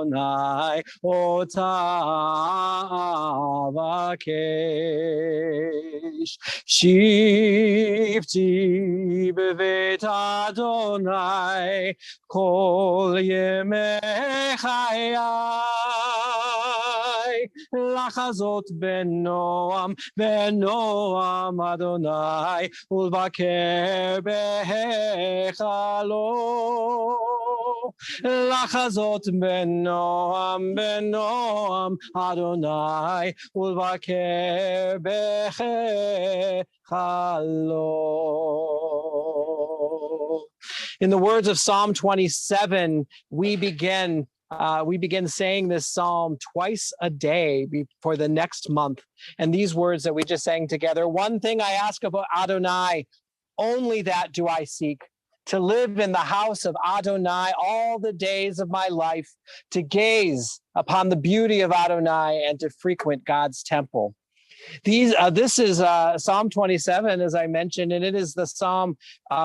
Adonai, ota avakesh. Shivti bevet Adonai, kol yemei chayai. Lachazot benoam, benoam Adonai, ulvaker behechalo. Lachazot benoam, benoam Adonai, ulvaker behechalo. In the words of Psalm 27, we begin saying this psalm twice a day for the next month. And these words that we just sang together, one thing I ask of Adonai, only that do I seek, to live in the house of Adonai all the days of my life, to gaze upon the beauty of Adonai and to frequent God's temple. This is Psalm 27, as I mentioned, and it is the psalm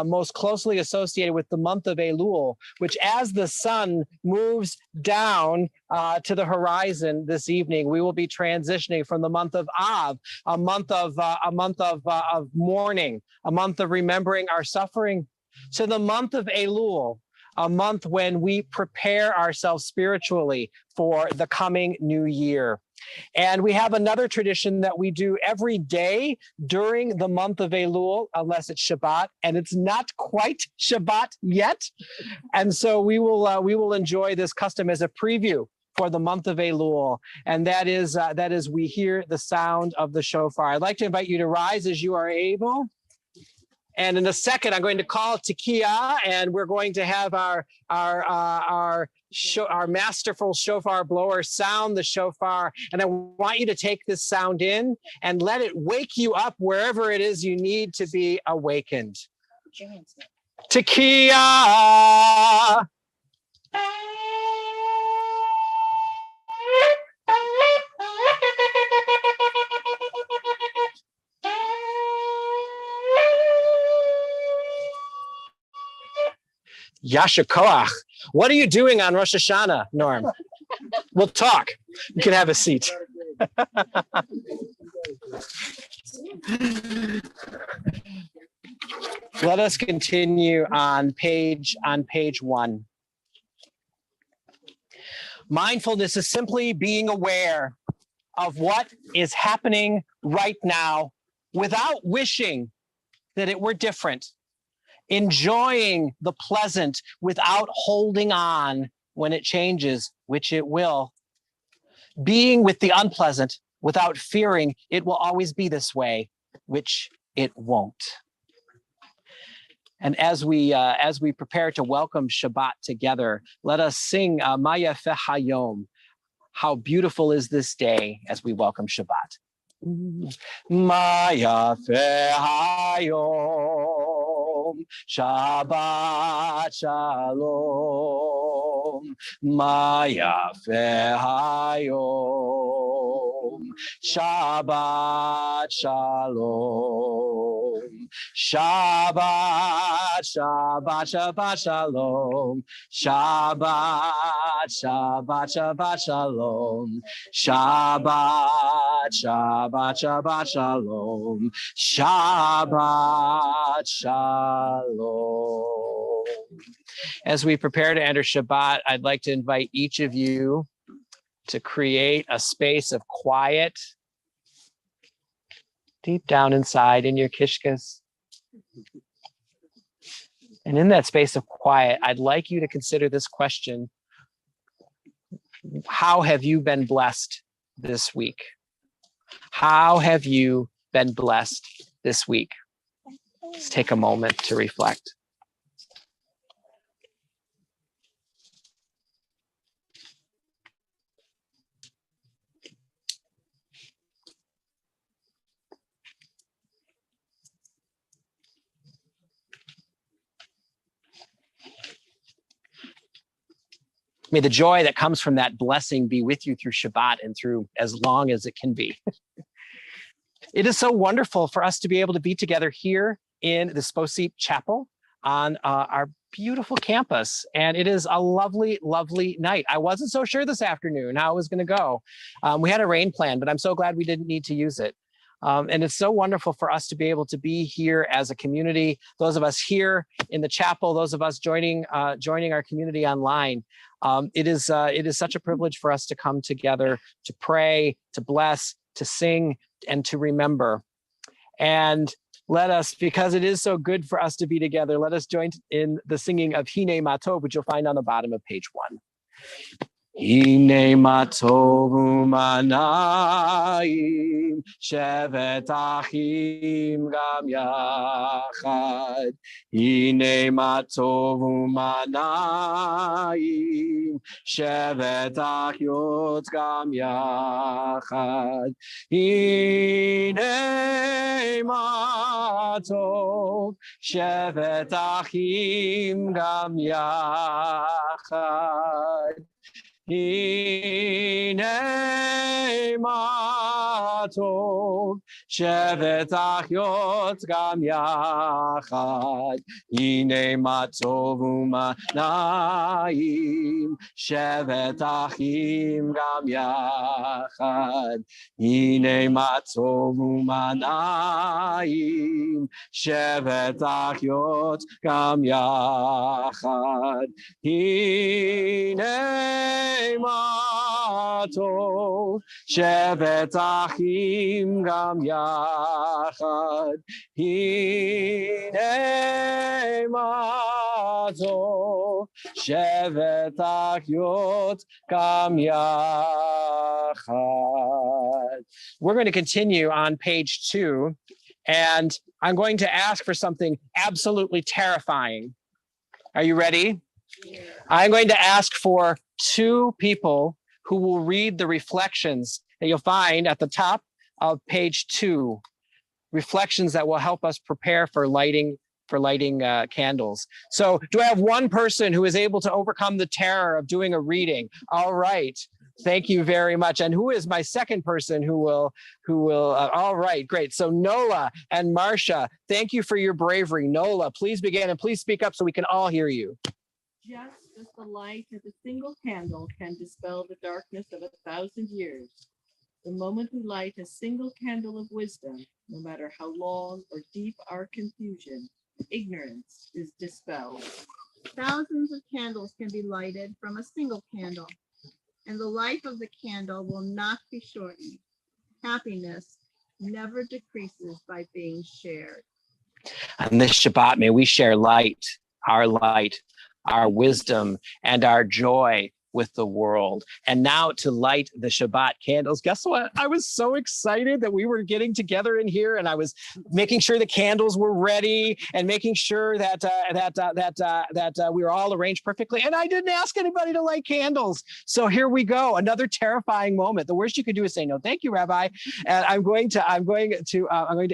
most closely associated with the month of Elul, which, as the sun moves down to the horizon this evening, we will be transitioning from the month of Av, a month of mourning, a month of remembering our suffering, to the month of Elul, a month when we prepare ourselves spiritually for the coming new year. And we have another tradition that we do every day during the month of Elul, unless it's Shabbat, and it's not quite Shabbat yet. And so we will enjoy this custom as a preview for the month of Elul, and that is we hear the sound of the shofar. I'd like to invite you to rise as you are able. And in a second, I'm going to call Tekiah, and we're going to have our masterful shofar blower sound the shofar. And I want you to take this sound in and let it wake you up wherever it is you need to be awakened. Tekiah. Yasha Koach. What are you doing on Rosh Hashanah, Norm? We'll talk. You can have a seat. Let us continue on page 1. Mindfulness is simply being aware of what is happening right now without wishing that it were different. Enjoying the pleasant without holding on when it changes, which it will. Being with the unpleasant without fearing it will always be this way, which it won't. And as we prepare to welcome Shabbat together, let us sing Ma Yafeh Hayom. How beautiful is this day as we welcome Shabbat. Ma Yafeh Hayom. Shabbat Shalom, Ma Yafeh Hayom. Shabbat Shalom, Shabbat, Shabbat, Shabbat Shalom, Shabbat, Shabbat, Shabbat Shalom, Shabbat, Shabbat, Shabbat Shalom, Shabbat Shalom. As we prepare to enter Shabbat, I'd like to invite each of you to create a space of quiet deep down inside in your kishkas. And in that space of quiet, I'd like you to consider this question: how have you been blessed this week? How have you been blessed this week? Let's take a moment to reflect. May the joy that comes from that blessing be with you through Shabbat and through as long as it can be. It is so wonderful for us to be able to be together here in the Sposip Chapel on our beautiful campus, and it is a lovely, lovely night. I wasn't so sure this afternoon how it was going to go. We had a rain plan, but I'm so glad we didn't need to use it. And it's so wonderful for us to be able to be here as a community. Those of us here in the chapel, those of us joining our community online. It is such a privilege for us to come together to pray, to bless, to sing, and to remember. And let us, because it is so good for us to be together, let us join in the singing of Hine Matov, which you'll find on the bottom of page 1. Hine matov u'manayim shevet achim gam yachad. Hine matov u'manayim shevet achyot gam yachad. Hine matov shevet achim gam yachad. Hine matov shevet achyot gam yachad. Hine matov u'manayim shevet achim gam yachad. Hine matov u'manayim shevet achyot gam yachad. Hine matov shevet achim gam yachad. Hine matov shevet achyot gam yachad. We're going to continue on page 2, and I'm going to ask for something absolutely terrifying. Are you ready? Yeah. I'm going to ask for 2 people who will read the reflections that you'll find at the top of page 2. Reflections that will help us prepare for lighting candles. So do I have one person who is able to overcome the terror of doing a reading? All right. Thank you very much. And who is my second person who will, all right, great. So Nola and Marcia, thank you for your bravery. Nola, please begin and please speak up so we can all hear you. Just as the light of a single candle can dispel the darkness of 1,000 years, the moment we light a single candle of wisdom, no matter how long or deep our confusion, ignorance is dispelled. Thousands of candles can be lighted from a single candle, and the life of the candle will not be shortened. Happiness never decreases by being shared. On this Shabbat, may we share light, our wisdom, and our joy with the world. And now to light the Shabbat candles. Guess what? I was so excited that we were getting together in here, and I was making sure the candles were ready and making sure that we were all arranged perfectly. And I didn't ask anybody to light candles. So here we go. Another terrifying moment. The worst you could do is say no, thank you, Rabbi. And I'm going to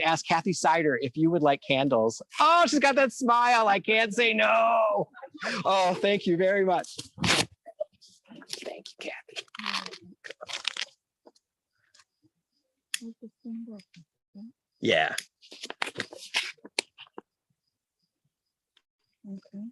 ask Kathy Sider if you would light candles. Oh, she's got that smile. I can't say no. Oh, thank you very much. Thank you, Kathy. Yeah. Okay.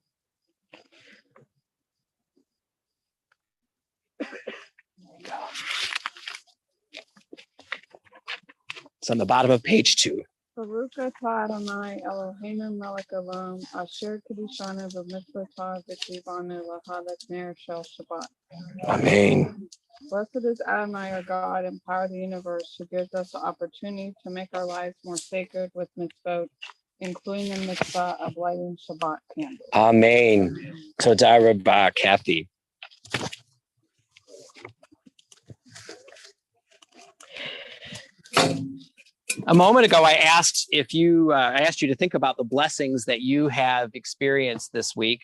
It's on the bottom of page 2. Baruch atah Adonai Eloheinu melech haolam asher kiddushanu b'mitzvotah v'tzivanu l'halech ner shel Shabbat. Amen. Blessed is Adonai, our God and power of the universe, who gives us the opportunity to make our lives more sacred with mitzvot, including the mitzvah of lighting Shabbat candles. Amen. Todah Rabbah, Kathy. A moment ago, I asked you to think about the blessings that you have experienced this week.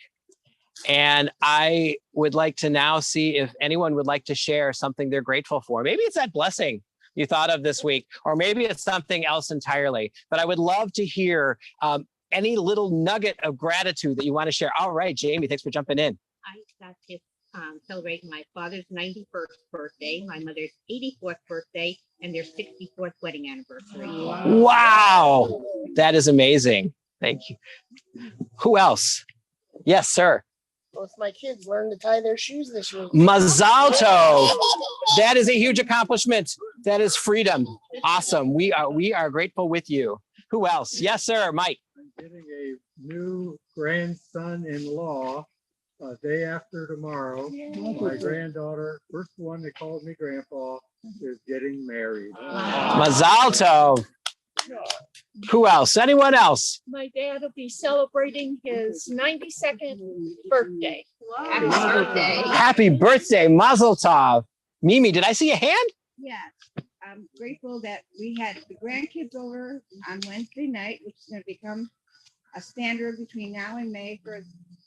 And I would like to now see if anyone would like to share something they're grateful for. Maybe it's that blessing you thought of this week, or maybe it's something else entirely. But I would love to hear any little nugget of gratitude that you want to share. All right, Jamie, thanks for jumping in. I got to celebrate my father's 91st birthday, my mother's 84th birthday, and their 64th wedding anniversary. Wow, that is amazing. Thank you. Who else? Yes, sir. Both my kids learned to tie their shoes this week. Mazal tov. That is a huge accomplishment. That is freedom. Awesome. We are grateful with you. Who else? Yes, sir. Mike. I'm getting a new grandson-in-law day after tomorrow. My granddaughter, first one that calls me grandpa, is getting married. Mazal tov. Who else? Anyone else? My dad will be celebrating his 92nd birthday. Happy birthday. Happy birthday, Mazel tov. Mimi, did I see a hand? Yes, I'm grateful that we had the grandkids over on Wednesday night, which is going to become a standard between now and May for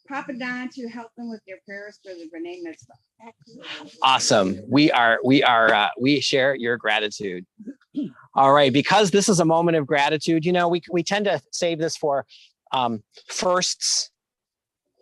Papa Don to help them with their prayers for the Renee Mitzvah. Awesome. We share your gratitude. All right, because this is a moment of gratitude, you know, we tend to save this for firsts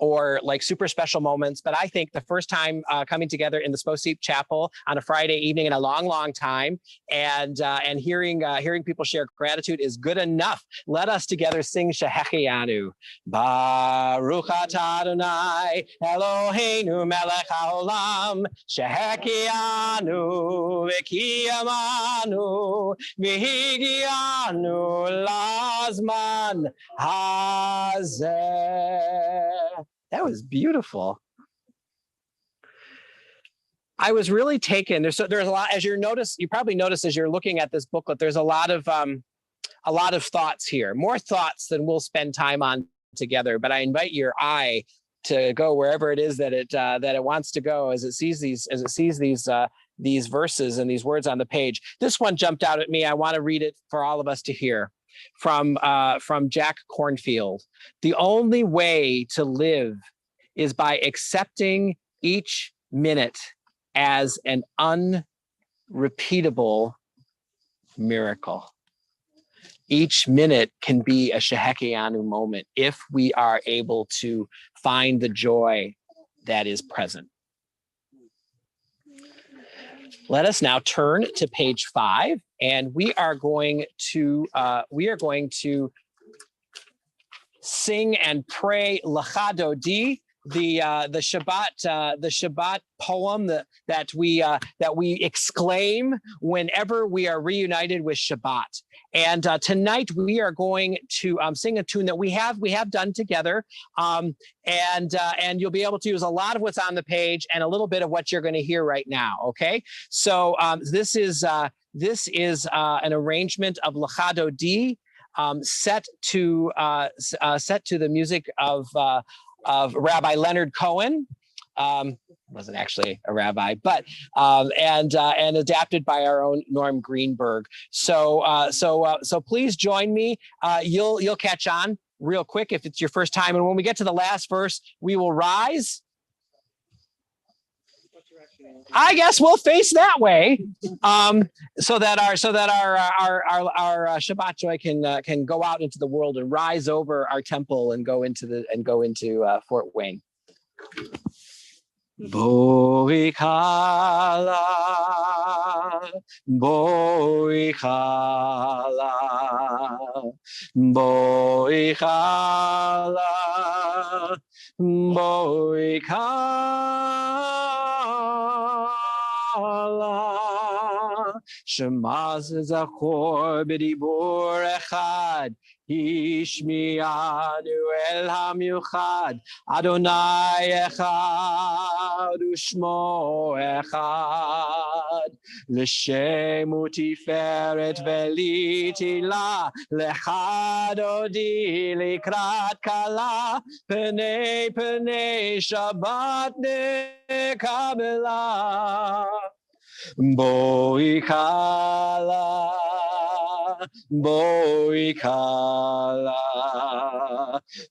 or like super special moments. But I think the first time coming together in the Sposip Chapel on a Friday evening in a long, long time, and hearing people share gratitude is good enough. Let us together sing Shehechianu. Baruch atah Adonai Eloheinu melech haolam Shehechianu v'kiyamanu v'higianu lazman hazeh. That was beautiful. I was really taken. There's a lot, as you probably notice as you're looking at this booklet, there's a lot of thoughts here, more thoughts than we'll spend time on together. But I invite your eye to go wherever it is that it wants to go as it sees these verses and these words on the page. This one jumped out at me. I want to read it for all of us to hear. From Jack Cornfield. The only way to live is by accepting each minute as an unrepeatable miracle. Each minute can be a Shehechianu moment if we are able to find the joy that is present. Let us now turn to page 5, and we are going to sing and pray Lecha Dodi, the Shabbat poem that we exclaim whenever we are reunited with Shabbat. And tonight we are going to sing a tune that we have done together, and you'll be able to use a lot of what's on the page and a little bit of what you're going to hear right now. Okay, so this is an arrangement of Lecha Dodi, set to the music of Rabbi Leonard Cohen. Wasn't actually a rabbi, but and adapted by our own Norm Greenberg. So please join me. You'll catch on real quick if it's your first time. And when we get to the last verse, we will rise. I guess we'll face that way, so that our Shabbat joy can go out into the world and rise over our temple and go into Fort Wayne. Boikala, boikala, boikala, boikala. Shema zachor b'dibur echad. Hishmianu el hamiuchad, Adonai echad u'shmo echad, l'shem u'tiferet v'litila, lecha dodi likrat kala, penei Shabbat nekabela, boikala. Boikala,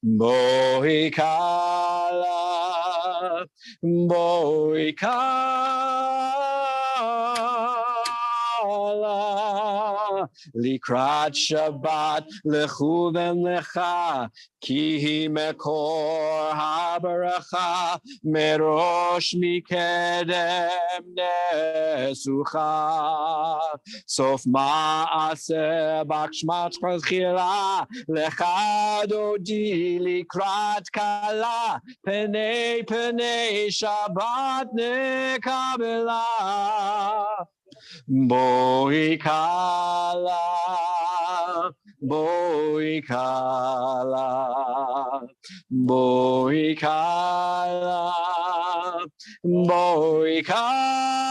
boikala, boikala, לקראת שבת לכוון לך, כי היא מקור הברכה, מראש מקדם נשוכה. סוף מעשה בהגשמת תחילה, לך דודי לקראת כלה, פני פני שבת נקבלה. בואי כלה, בואי כלה, בואי כלה, בואי כלה.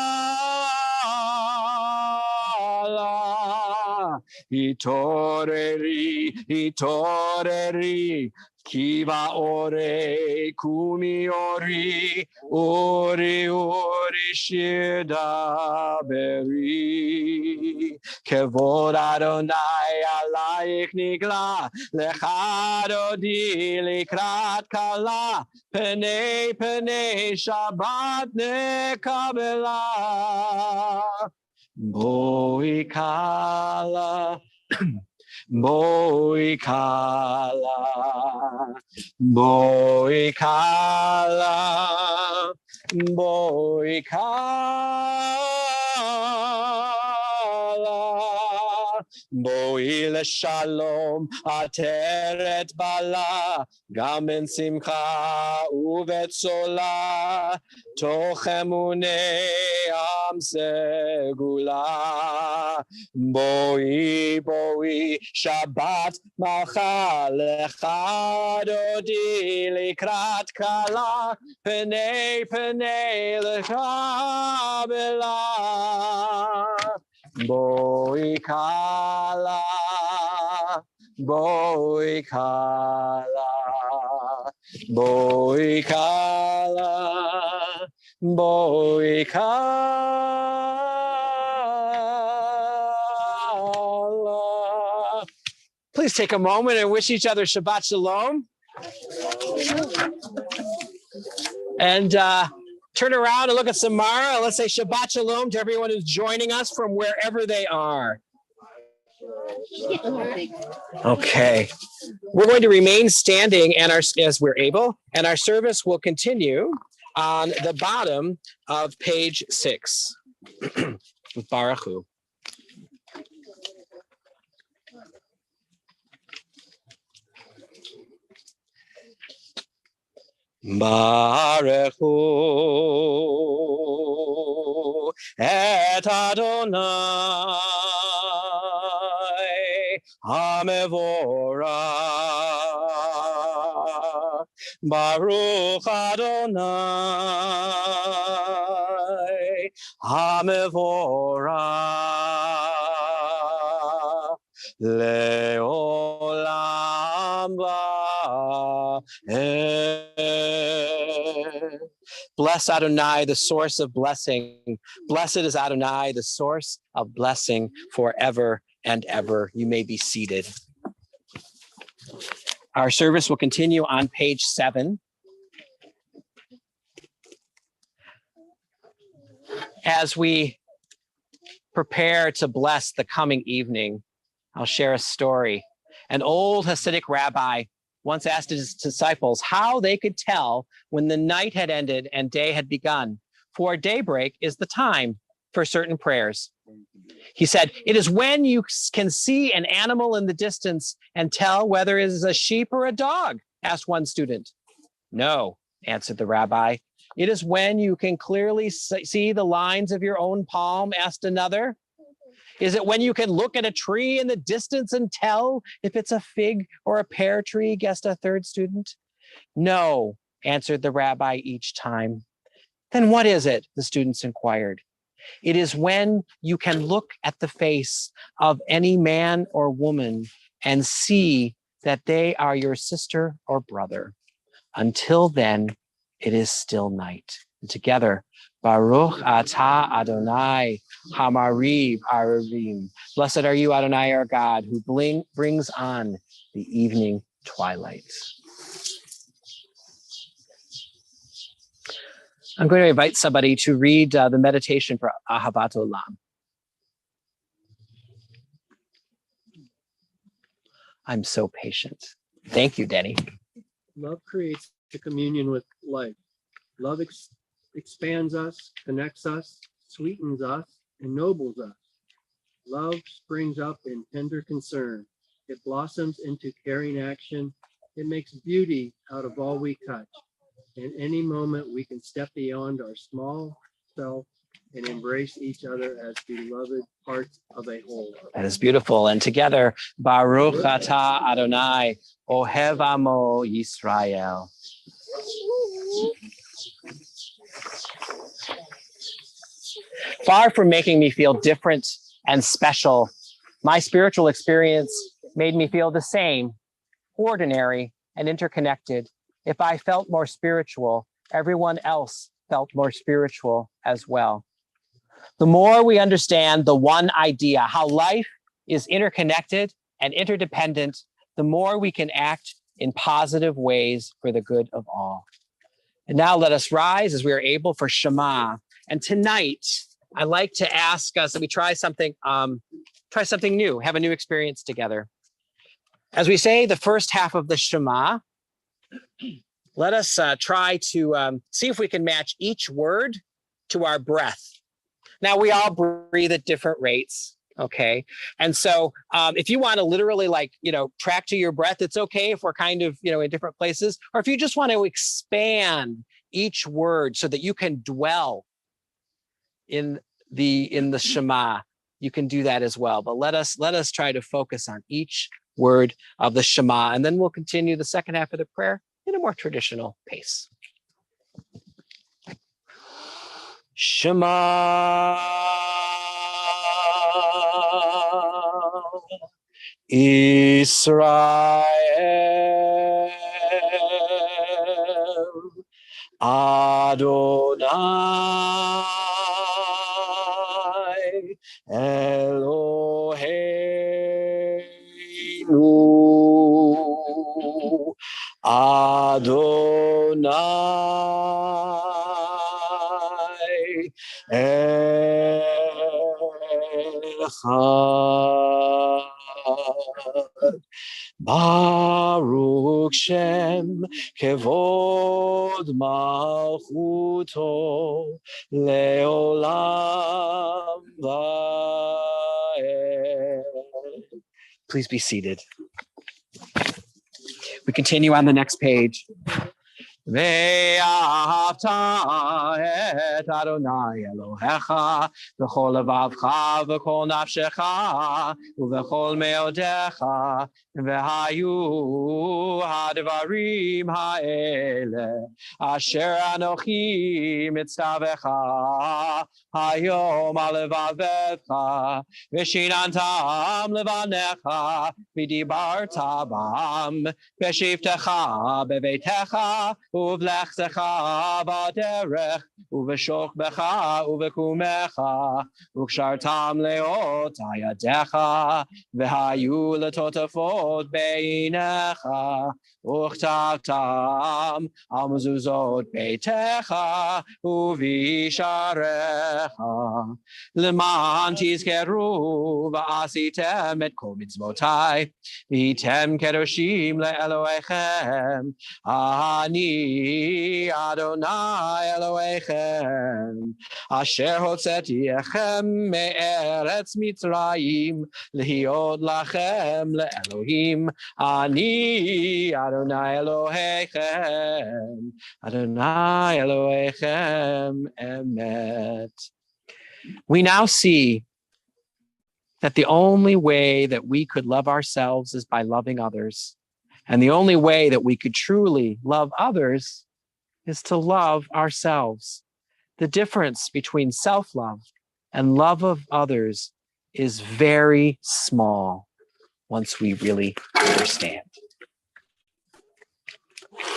התעוררי, התעוררי, כי באורי קומי אורי, אורי אורי שיר דברי. כבוד אדוני עלייך נגלה, לך דודי לקראת כלה, פני פני שבת נקבלה. בואי כלה, בואי כלה, בואי כלה, בואי כלה. בואי לשלום עטרת בעלה, גם בין שמחה ובצולה, תוך אמוני עם סגולה. בואי בואי שבת מלכה, לך דודי לקראת כלה, פני פני לקבלה. בואי כלה, בואי כלה, בואי כלה, בואי כלה. Please take a moment and wish each other Shabbat Shalom. And turn around and look at Samara. And let's say Shabbat Shalom to everyone who's joining us from wherever they are. Okay. We're going to remain standing and as we're able, and our service will continue on the bottom of page 6. Baruch Hu. Baruch Hu et Adonai HaMevorach. Baruch Adonai HaMevorach Leolam Va'ed. Bless Adonai, the source of blessing. Blessed is Adonai, the source of blessing forever and ever. You may be seated. Our service will continue on page 7. As we prepare to bless the coming evening, I'll share a story. An old Hasidic rabbi once asked his disciples how they could tell when the night had ended and day had begun, for daybreak is the time for certain prayers. He said, "It is when you can see an animal in the distance and tell whether it is a sheep or a dog," asked one student. "No," answered the rabbi. "It is when you can clearly see the lines of your own palm," asked another. "Is it when you can look at a tree in the distance and tell if it's a fig or a pear tree?" guessed a third student. "No," answered the rabbi each time. "Then what is it?" the students inquired. "It is when you can look at the face of any man or woman and see that they are your sister or brother. Until then, it is still night." And together, Baruch atah Adonai Hamariv Arivim. Blessed are you, Adonai, our God, who brings on the evening twilight. I'm going to invite somebody to read the meditation for Ahavat Olam. I'm so patient. Thank you, Denny. Love creates a communion with life. Love expands us, connects us, sweetens us, ennobles us. Love springs up in tender concern. It blossoms into caring action. It makes beauty out of all we touch. In any moment, we can step beyond our small self and embrace each other as beloved parts of a whole. That is beautiful. And together, Baruch atah Adonai, Ohev Amo Yisrael. Far from making me feel different and special, my spiritual experience made me feel the same, ordinary and interconnected. If I felt more spiritual, everyone else felt more spiritual as well. The more we understand the one idea, how life is interconnected and interdependent, the more we can act in positive ways for the good of all. And now let us rise as we are able for Shema. And tonight, I like to ask us that we try something new, have a new experience together. As we say the first half of the Shema, let us try to see if we can match each word to our breath. Now, we all breathe at different rates, okay? And so if you want to literally track to your breath, it's okay if we're kind of, in different places, or if you just want to expand each word so that you can dwell in the Shema, you can do that as well. But let us try to focus on each word of the Shema, and then we'll continue the second half of the prayer in a more traditional pace. Shema Israel Adonai Eloheinu Adonai Echad. Baruch Shem Kevod Malchuto Leolam Vaed. Please be seated. We continue on the next page. ואהבת את אדוני אלוהיך בכל לבבך ובכל נפשך ובכל מאודיך והיו הדברים האלה אשר אנוכי מצווך היום על לבבך ושיננתם לבניך ודיברת בם בשבתך בביתך ובלכתך בדרך ובשוכבך ובקומך וקשרתם לאות ידיך והיו לטוטפות בעיניך וכתבתם על מזוזות ביתך ובישעריך למען תזכרו ועשיתם את כל מצוותיי והייתם קדושים לאלוהיכם אני אדוני אלוהיכם אשר הוצאתיכם מארץ מצרים להיות לכם לאלוהים אני אדוני אלוהיכם אדוני אלוהיכם אמת. We now see that the only way that we could love ourselves is by loving others. And the only way that we could truly love others is to love ourselves. The difference between self-love and love of others is very small once we really understand.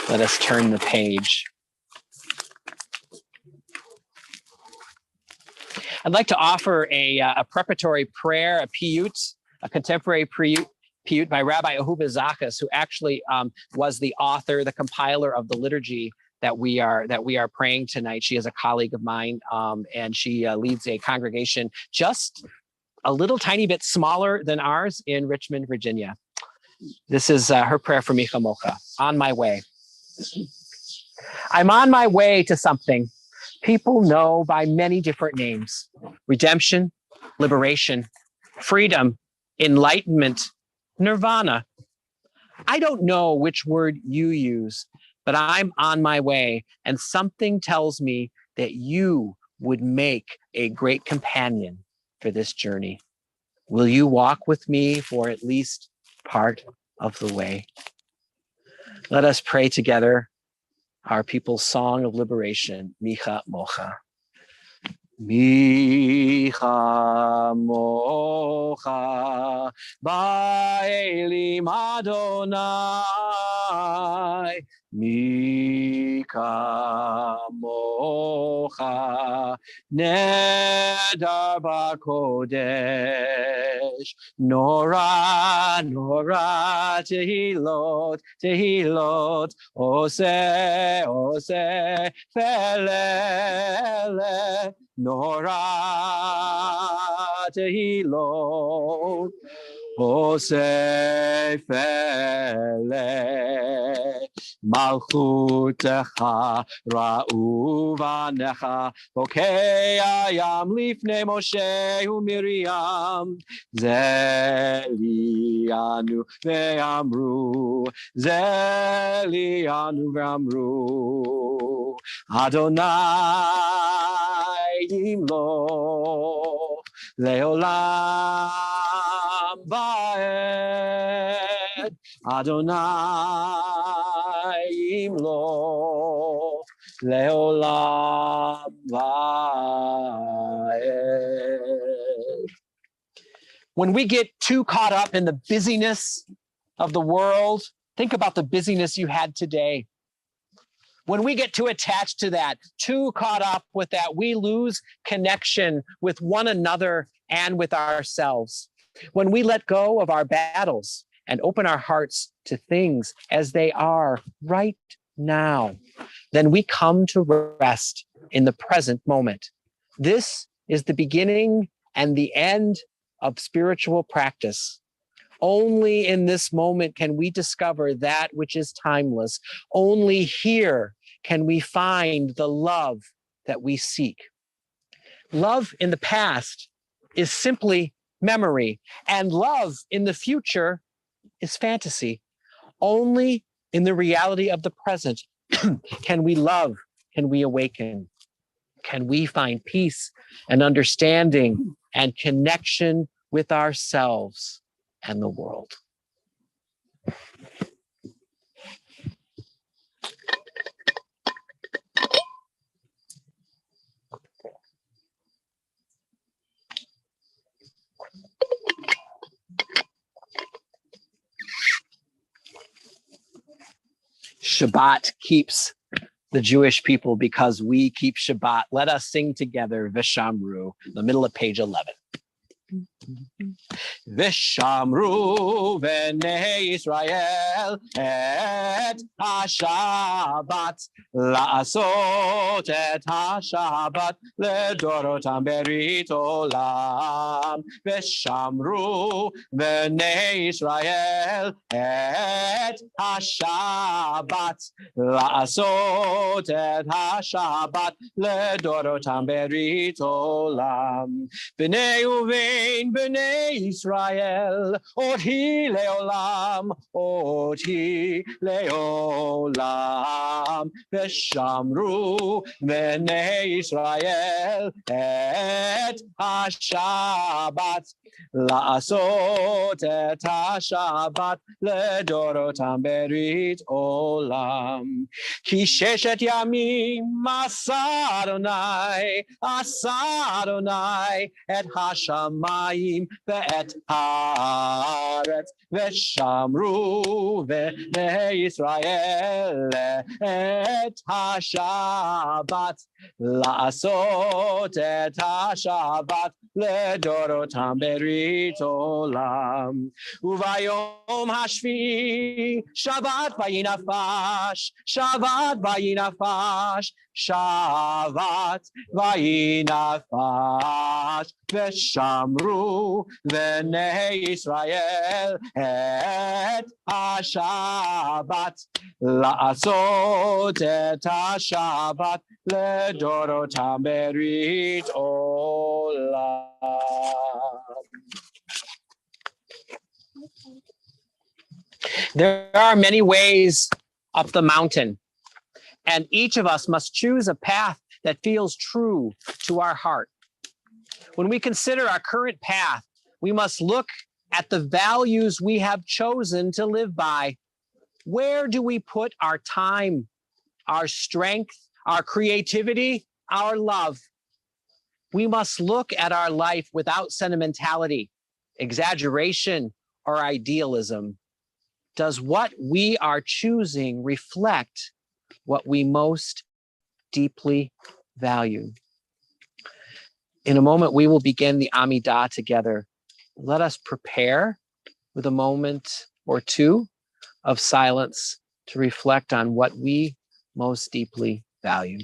Let us turn the page. I'd like to offer a preparatory prayer, a piyut, a contemporary piyut by Rabbi Ahuva Zakas, who actually was the author, the compiler of the liturgy that we are praying tonight. She is a colleague of mine, and she leads a congregation just a little tiny bit smaller than ours in Richmond, Virginia. This is her prayer for Micha Mocha. On my way. I'm on my way to something people know by many different names: redemption, liberation, freedom, enlightenment, nirvana. I don't know which word you use, but I'm on my way, and something tells me that you would make a great companion for this journey. Will you walk with me for at least part of the way? Let us pray together our people's song of liberation, Micha Mocha. Micha Mocha, Ba'elim Adonai. Micha Mocha, Nedar Bakodesh. Nora, Nora, Tehilot, Tehilot, Ose, Ose, Felele. Nora Tehilot, Ose Fele, Malchutecha, Ra'uvanecha, Bokei Ayam Lifnei Moshe uMiriam, Zelianu ve'amru, Zelianu ve'amru, Adonai Yimloch Leolam Vaed. Adonai Yimloch Leolam Vaed. When we get too caught up in the busyness of the world, think about the busyness you had today. When we get too attached to that, too caught up with that, we lose connection with one another and with ourselves. When we let go of our battles and open our hearts to things as they are right now, then we come to rest in the present moment. This is the beginning and the end of spiritual practice. Only in this moment can we discover that which is timeless. Only here can we find the love that we seek. Love in the past is simply memory, and love in the future is fantasy. Only in the reality of the present can we love, can we awaken, can we find peace and understanding and connection with ourselves and the world. Shabbat keeps the Jewish people because we keep Shabbat. Let us sing together Vishamru, the middle of page 11. Vishamru v'nei Yisrael et ha-Shabbat, la'asot et ha-Shabbat ledorotam berit olam. Vishamru v'nei Yisrael et ha-Shabbat, la'asot et ha-Shabbat ledorotam berit olam. B'nei uvein B'nei Yisrael, oti leolam, oti leolam. V'shamru b'nei Yisrael et ha-Shabbat, la'asot et ha-Shabbat ledorotam berit olam. Ki sheshet yamim asa Adonai et ha-shamayim ve'et haaretz, v'shamru v'nei Yisrael et ha-Shabbat, la'asot et ha-Shabbat ledorotam berit olam. Uvayom hashvi Shabbat vayinafash, Shabbat vayinafash, Shabbat vayinafash v'shamru v'nei Yisrael et ha-Shabbat la'asot et ha-Shabbat ledorotam berit olam. There are many ways up the mountain, and each of us must choose a path that feels true to our heart. When we consider our current path, we must look at the values we have chosen to live by. Where do we put our time, our strength, our creativity, our love? We must look at our life without sentimentality, exaggeration, or idealism. Does what we are choosing reflect what we most deeply value? In a moment, we will begin the Amidah together. Let us prepare with a moment or two of silence to reflect on what we most deeply value.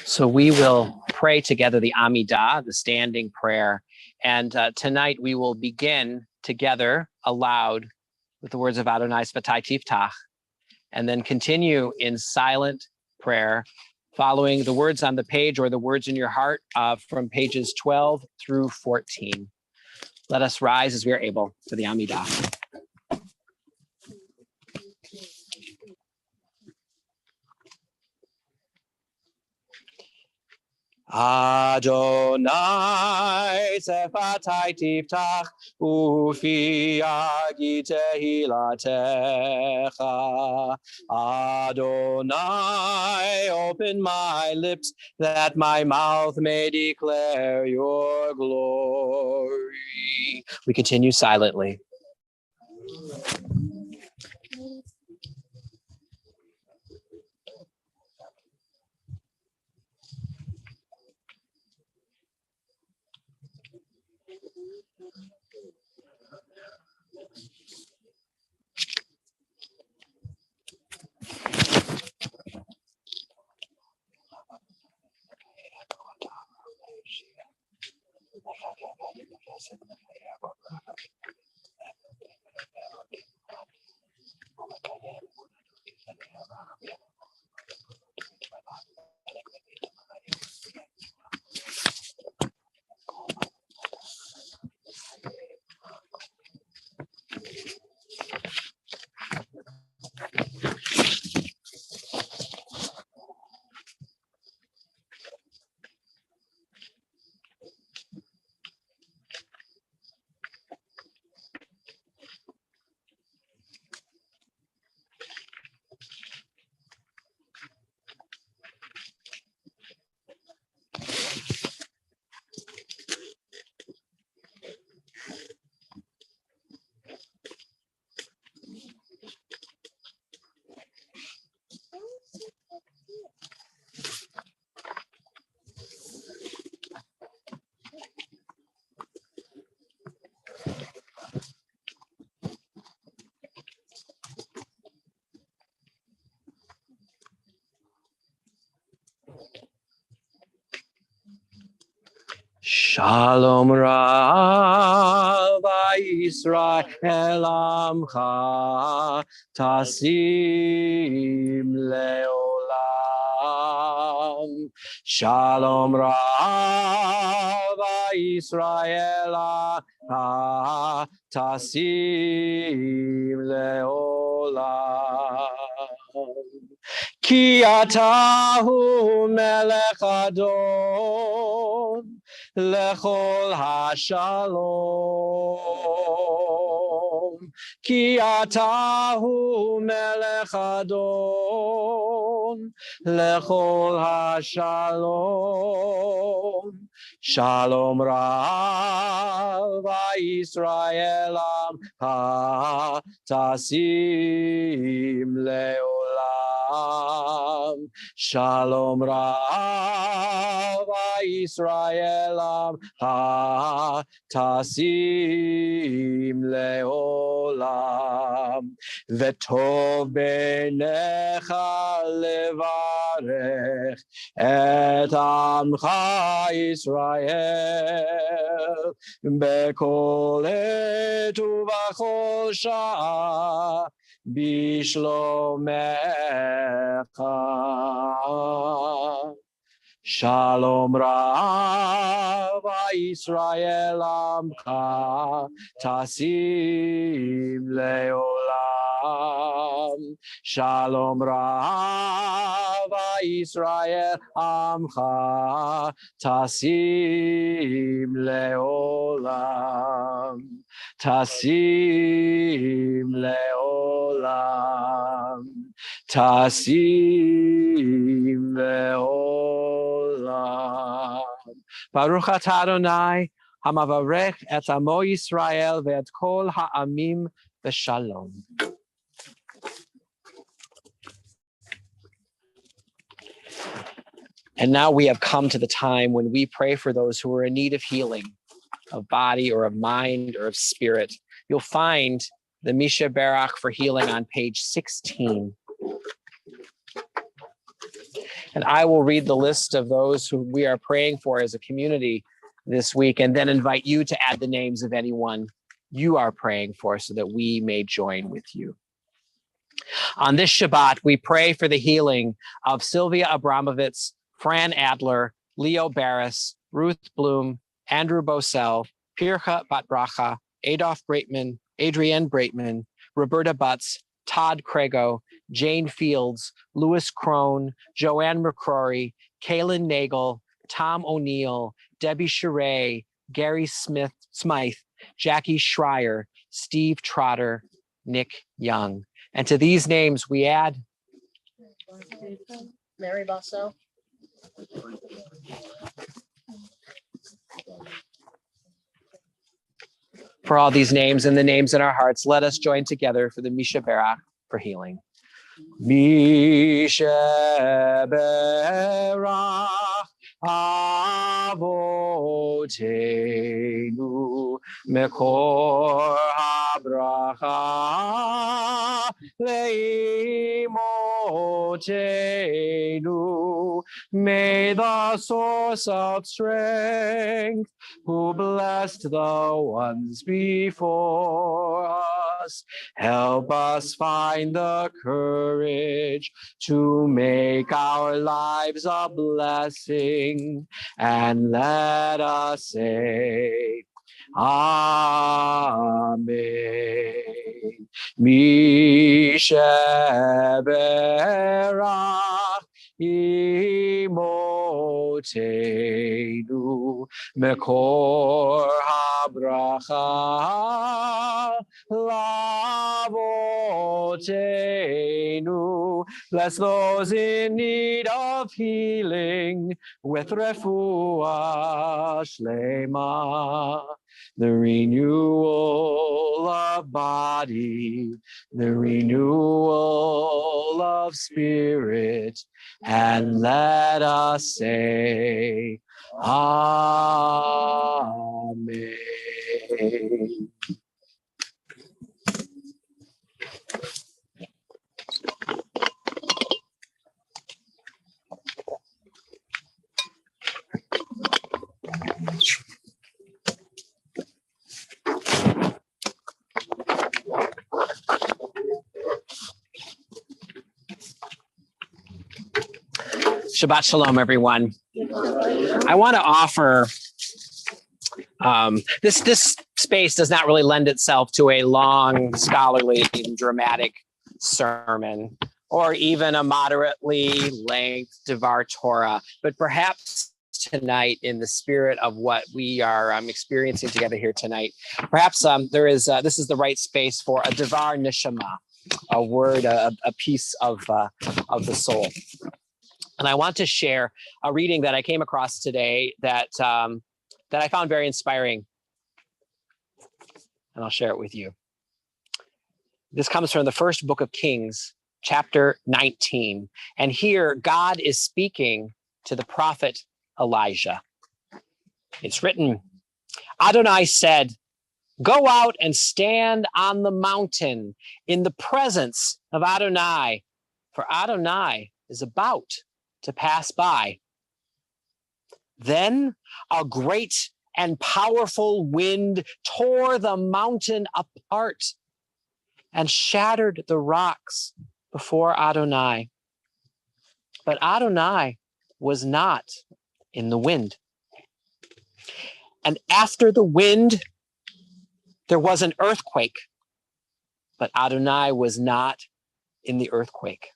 So we will pray together the Amidah, the standing prayer. And tonight we will begin together aloud with the words of Adonai Svatai Tiftach, and then continue in silent prayer, following the words on the page or the words in your heart from pages 12 through 14. Let us rise as we are able for the Amidah. Adonai Sefatai Tiftach Ufi Agi Tehilatecha. Adonai, open my lips that my mouth may declare your glory. We continue silently. Shalom Rav Yisrael Amcha Tasim Leolam. Shalom Rav Yisrael Amcha Tasim Leolam. Ki atahu melech adon lechol hashalom. כי אתה הוא מלך אדון לכל השלום. שלום רב ישראל עמך תשים לעולם. שלום רב ישראל עמך תשים לעולם. וטוב בעיניך לברך את עמך ישראל בכל עת ובכל שעה בשלומך. שלום רב ישראל עמך תשים לעולם. שלום רב ישראל עמך תשים לעולם. תשים לעולם. תשים לעולם. ברוך אתה אדוני המברך את עמו ישראל ואת כל העמים בשלום. And now we have come to the time when we pray for those who are in need of healing, of body or of mind or of spirit. You'll find the Misha Barach for healing on page 16. And I will read the list of those who we are praying for as a community this week, and then invite you to add the names of anyone you are praying for so that we may join with you. On this Shabbat, we pray for the healing of Sylvia Abramovitz, Fran Adler, Leo Barris, Ruth Bloom, Andrew Bosell, Pircha Batbracha, Adolf Breitman, Adrienne Breitman, Roberta Butts, Todd Craigo, Jane Fields, Louis Crone, Joanne McCrory, Kaylin Nagel, Tom O'Neill, Debbie Sherray, Gary Smythe, Jackie Schreier, Steve Trotter, Nick Young. And to these names we add Mary Basso. For all these names and the names in our hearts, let us join together for the Misha Barach for healing. Misha Barach Avotenu Mekor HaBracha Leimotenu. May the source of strength, who blessed the ones before us, help us find the courage to make our lives a blessing, and let us say, Amen. Misha Barach Imotenu Mekor HaBracha Lavotenu. Bless those in need of healing with refuah shlema, the renewal of body, the renewal of spirit, and let us say, Amen. Shabbat Shalom, everyone. I want to offer, this space does not really lend itself to a long, scholarly, and dramatic sermon, or even a moderately length Devar Torah, but perhaps tonight in the spirit of what we are experiencing together here tonight, perhaps this is the right space for a Devar Nishama, a word, a piece of the soul. And I want to share a reading that I came across today that I found very inspiring, and I'll share it with you. This comes from the first book of Kings, chapter 19. And here God is speaking to the prophet Elijah. It's written, Adonai said, "Go out and stand on the mountain in the presence of Adonai, for Adonai is about to pass by." Then a great and powerful wind tore the mountain apart and shattered the rocks before Adonai. But Adonai was not in the wind. And after the wind, there was an earthquake, but Adonai was not in the earthquake.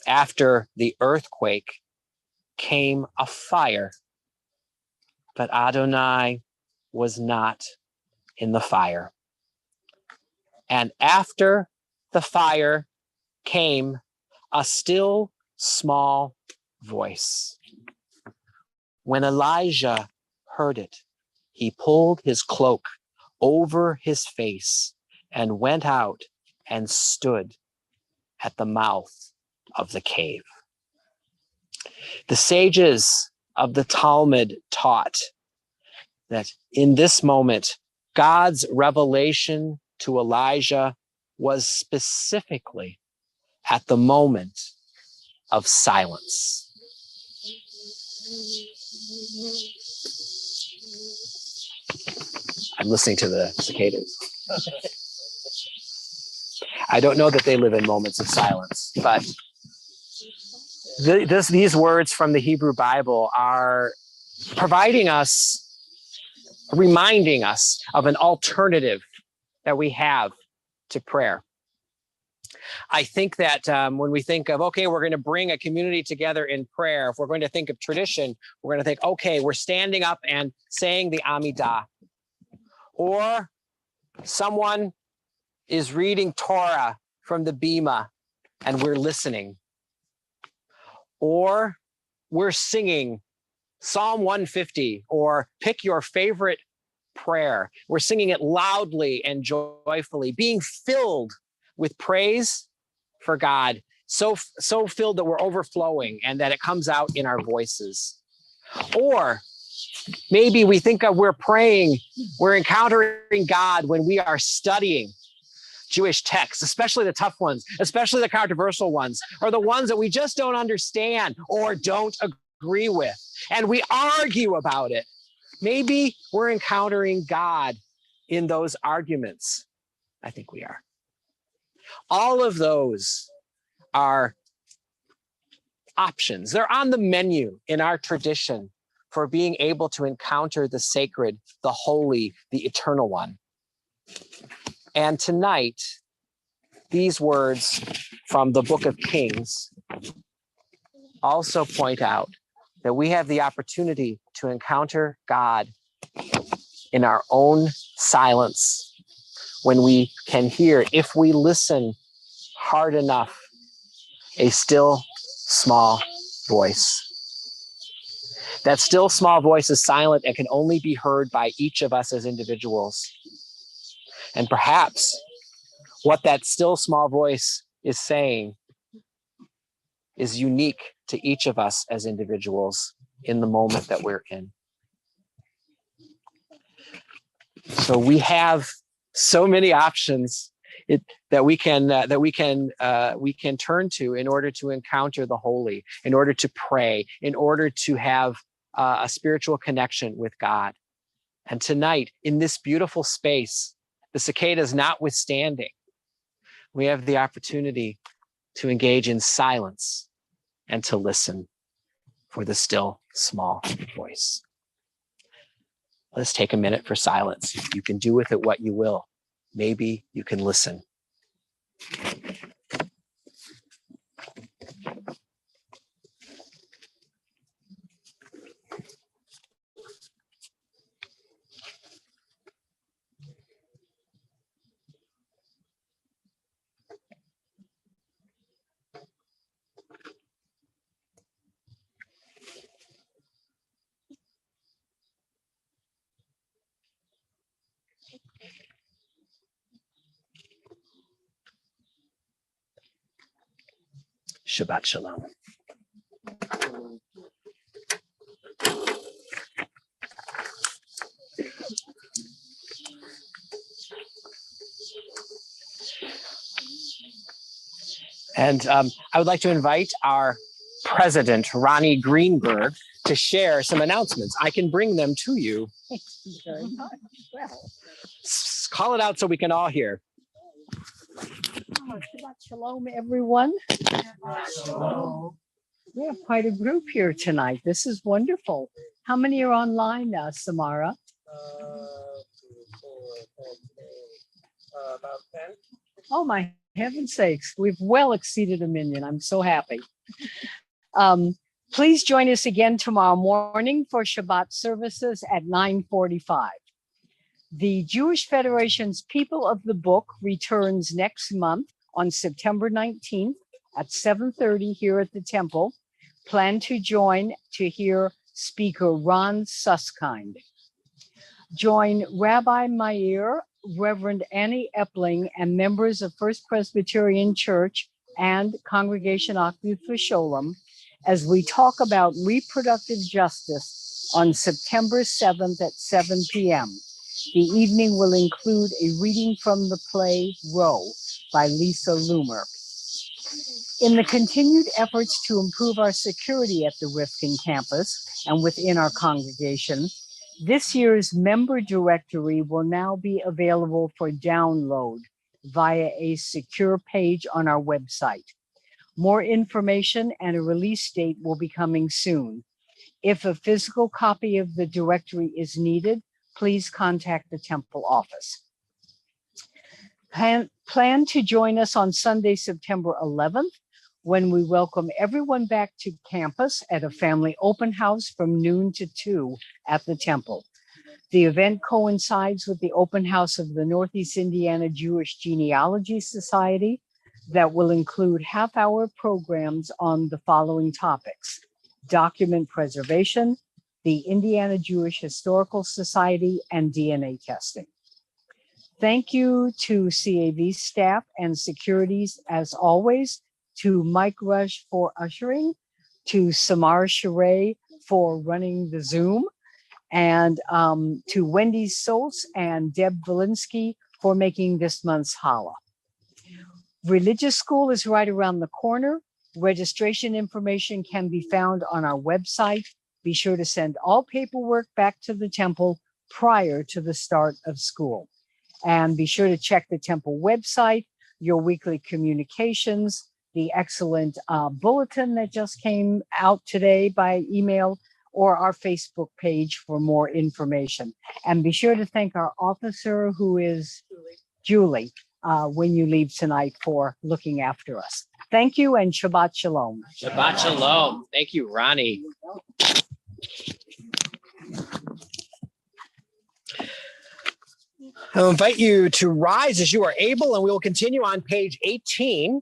After the earthquake came a fire, but Adonai was not in the fire. And after the fire came a still small voice. When Elijah heard it, he pulled his cloak over his face and went out and stood at the mouth of the cave. The sages of the Talmud taught that in this moment, God's revelation to Elijah was specifically at the moment of silence. I'm listening to the cicadas. I don't know that they live in moments of silence, but these words from the Hebrew Bible are providing us, reminding us of an alternative that we have to prayer. I think that when we think of, okay, we're going to bring a community together in prayer, if we're going to think of tradition, we're going to think, okay, we're standing up and saying the Amidah. Or someone is reading Torah from the Bima and we're listening. Or we're singing Psalm 150, or pick your favorite prayer. We're singing it loudly and joyfully, being filled with praise for God, so filled that we're overflowing and that it comes out in our voices. Or maybe we think of we're praying, we're encountering God when we are studying Jewish texts, especially the tough ones, especially the controversial ones, or the ones that we just don't understand or don't agree with, and we argue about it. Maybe we're encountering God in those arguments. I think we are. All of those are options. They're on the menu in our tradition for being able to encounter the sacred, the holy, the eternal one. And tonight, these words from the book of Kings also point out that we have the opportunity to encounter God in our own silence, when we can hear, if we listen hard enough, a still small voice. That still small voice is silent and can only be heard by each of us as individuals. And perhaps what that still small voice is saying is unique to each of us as individuals in the moment that we're in. So we have so many options that we can turn to in order to encounter the holy, in order to pray, in order to have a spiritual connection with God. And tonight, in this beautiful space, the cicadas notwithstanding, we have the opportunity to engage in silence and to listen for the still small voice. Let's take a minute for silence. You can do with it what you will. Maybe you can listen. Shabbat Shalom. And I would like to invite our president, Ronnie Greenberg, to share some announcements. I can bring them to you. Thank you very much. Well, Call it out so we can all hear. Shabbat Shalom, everyone. We have quite a group here tonight. This is wonderful. How many are online, Samara? About 10. Oh, my heaven's sakes. We've well exceeded a million. I'm so happy. Please join us again tomorrow morning for Shabbat services at 9:45. The Jewish Federation's People of the Book returns next month on September 19th at 7:30 here at the temple. Plan to join to hear speaker Ron Suskind. Join Rabbi Meir, Reverend Annie Epling, and members of First Presbyterian Church and Congregation Akhlith V'Sholem as we talk about reproductive justice on September 7th at 7 p.m. The evening will include a reading from the play Row by Lisa Loomer. In the continued efforts to improve our security at the Rifkin campus and within our congregation, this year's member directory will now be available for download via a secure page on our website. More information and a release date will be coming soon. If a physical copy of the directory is needed, please contact the temple office. Plan to join us on Sunday, September 11th, when we welcome everyone back to campus at a family open house from noon to 2 at the temple. The event coincides with the open house of the Northeast Indiana Jewish Genealogy Society that will include half-hour programs on the following topics: document preservation, the Indiana Jewish Historical Society, and DNA testing. Thank you to CAV staff and securities as always, to Mike Rush for ushering, to Samar Sheree for running the Zoom, and to Wendy Soltz and Deb Valinsky for making this month's challah. Religious School is right around the corner. Registration information can be found on our website. Be sure to send all paperwork back to the temple prior to the start of school. And be sure to check the temple website, your weekly communications, the excellent bulletin that just came out today by email, or our Facebook page for more information. And be sure to thank our officer, who is Julie, when you leave tonight, for looking after us. Thank you, and Shabbat Shalom. Shabbat Shalom. Thank you, Ronnie. I'll invite you to rise as you are able, and we will continue on page 18.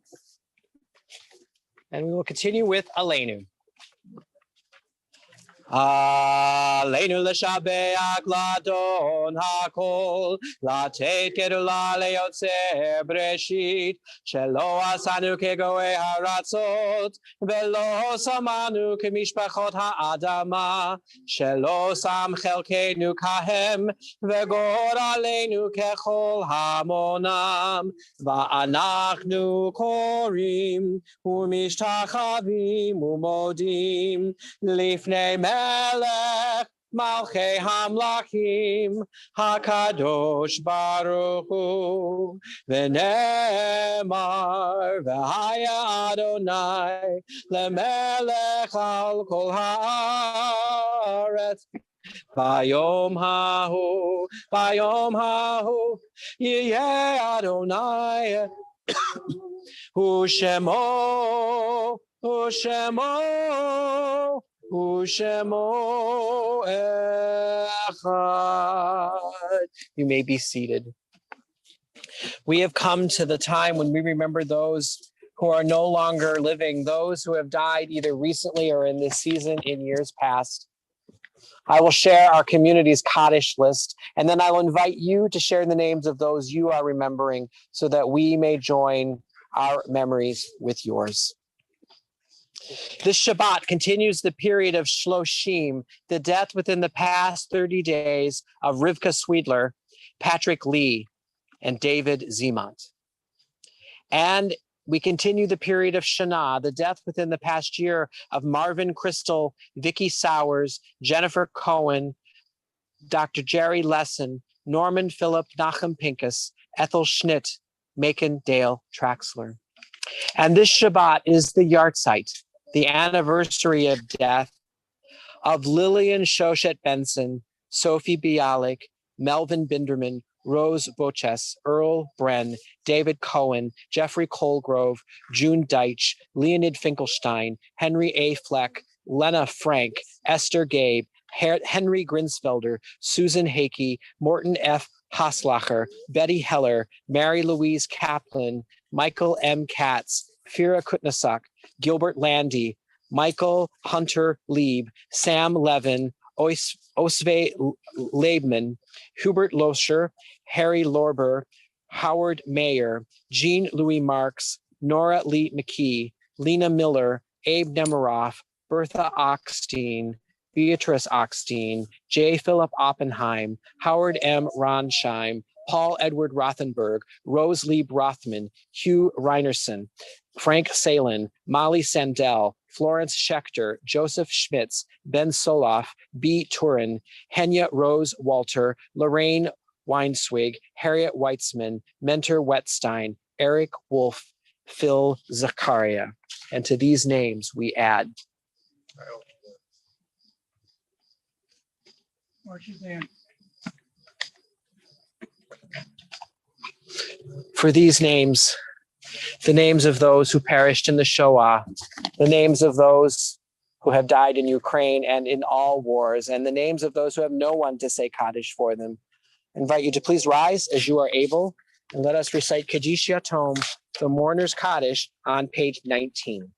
And we will continue with Aleinu. Aleinu l'shabeach l'adon hakol, לתת גדולה ליוצר בראשית, שלא עשנו כגויי הארצות, ולא שמנו כמשפחות האדמה, שלא שם חלקנו כהם, וגורלנו ככל המונם, ואנחנו קוראים ומשתחווים ומודים לפני מלך מלכי המלכים הקדוש ברוך הוא, ונאמר והיה אדוני למלך על כל הארץ. ביום ההוא יהיה אדוני הוא שמו echad. You may be seated. We have come to the time when we remember those who are no longer living, those who have died either recently or in this season in years past. I will share our community's Kaddish list, and then I will invite you to share the names of those you are remembering so that we may join our memories with yours. This Shabbat continues the period of Shloshim, the death within the past 30 days of Rivka Sweedler, Patrick Lee, and David Zemont. And we continue the period of Shana, the death within the past year of Marvin Crystal, Vicky Sowers, Jennifer Cohen, Dr. Jerry Lesson, Norman Philip Nachum Pincus, Ethel Schnitt, Macon Dale Traxler. And this Shabbat is the yahrzeit, the anniversary of death of Lillian Shoshet Benson, Sophie Bialik, Melvin Binderman, Rose Boches, Earl Bren, David Cohen, Jeffrey Colgrove, June Deitch, Leonid Finkelstein, Henry A. Fleck, Lena Frank, Esther Gabe, Henry Grinsfelder, Susan Hakey, Morton F. Haslacher, Betty Heller, Mary Louise Kaplan, Michael M. Katz, Fira Kutnasak, Gilbert Landy, Michael Hunter Lieb, Sam Levin, Osve Leibman, Hubert Loscher, Harry Lorber, Howard Mayer, Jean Louis Marks, Nora Lee McKee, Lena Miller, Abe Nemiroff, Bertha Oxtein, Beatrice Oxtein, J. Philip Oppenheim, Howard M. Ronsheim, Paul Edward Rothenberg, Rose Lieb Rothman, Hugh Reinerson, Frank Salin, Molly Sandell, Florence Schechter, Joseph Schmitz, Ben Soloff, B. Turin, Henya Rose Walter, Lorraine Weinswig, Harriet Weitzman, Mentor Wetstein, Eric Wolf, Phil Zakaria. And to these names we add for these names, the names of those who perished in the Shoah, the names of those who have died in Ukraine and in all wars, and the names of those who have no one to say Kaddish for them. I invite you to please rise as you are able, and let us recite Kaddish Yatom, the Mourner's Kaddish, on page 19.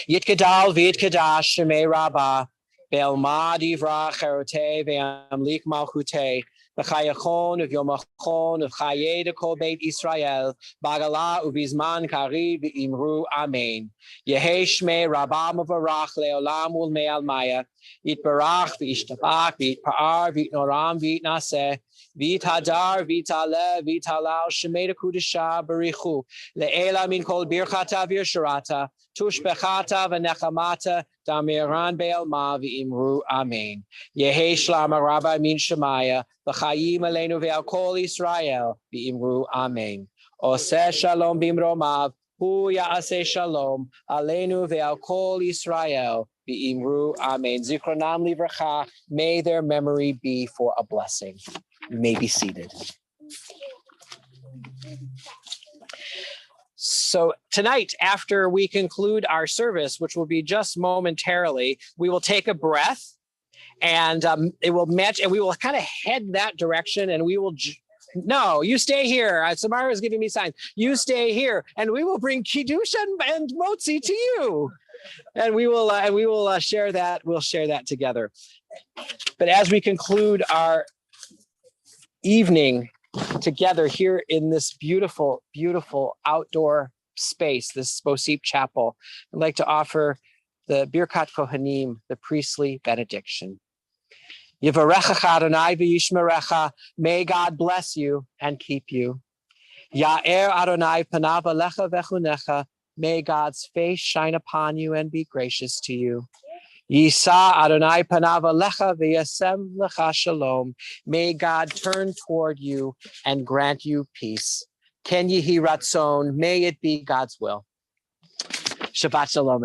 Yitkadal v'yitkadash shemei rabbah, be'elma divra cherote ve'amlik malchute, v'chayachon v'yomachon v'chaye dekol beit Israel, bagala ubizman kari v'imru amen. Yehe shmei rabbah mavarach le'olam ulmei almaya, yitbarach v'ishtabach v'yitpa'ar v'yitnoram v'yitnaseh, v'yithadar v'yitale v'yitalal shemei dekudesha barichu, le'ela min kol birchata v'yasharata, Tushbechata v'nechamata damiran be'elma v'imru amen. Yehe shlama rabbi min shemaya v'chayim aleinu ve'al kol Yisrael v'imru amen. Oseh shalom bimromav hu ya'aseh shalom aleinu ve'al kol Yisrael v'imru amen. Zichronam livracha, may their memory be for a blessing. You may be seated. So tonight, after we conclude our service, which will be just momentarily, we will take a breath, and it will match, and we will kind of head that direction, and we will. No, you stay here. Samara is giving me signs. You stay here, and we will bring kiddush and motzi to you, and we will share that. We'll share that together. But as we conclude our evening together here in this beautiful, beautiful outdoor space, this Bosip Chapel, I'd like to offer the Birkat Kohanim, the priestly benediction. Yivarechacha Adonai v'yishmerecha, may God bless you and keep you. Ya'er Adonai panav alecha v'chunecha, may God's face shine upon you and be gracious to you. Yisa Adonai panav alecha v'yasem lecha shalom. May God turn toward you and grant you peace. Ken yehi ratzon. May it be God's will. Shabbat shalom.